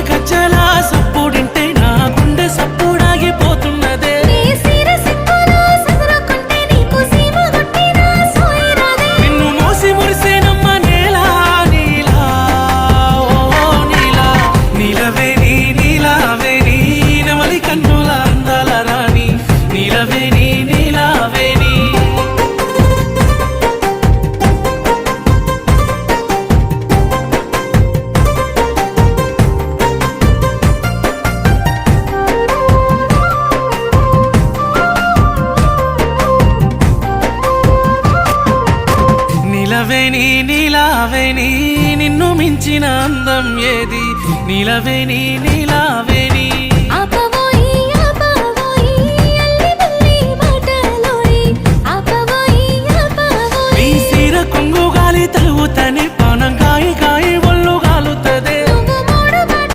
గజ్జల సప్పుడింటే నా గుండె సప్పుడాగిపోతున్నదే నిన్ను మోసి మురిసేనమ్మ నేలా నీలా ఓ నీలా నీలవేణి నీలావేణి నెమలి కన్నుల అందాల రాణి నీలవేణి నీలావేణి నీలవేణి నీలావేణి నిన్ను మించిన అందం ఏది నీలవేణి నీలావేణి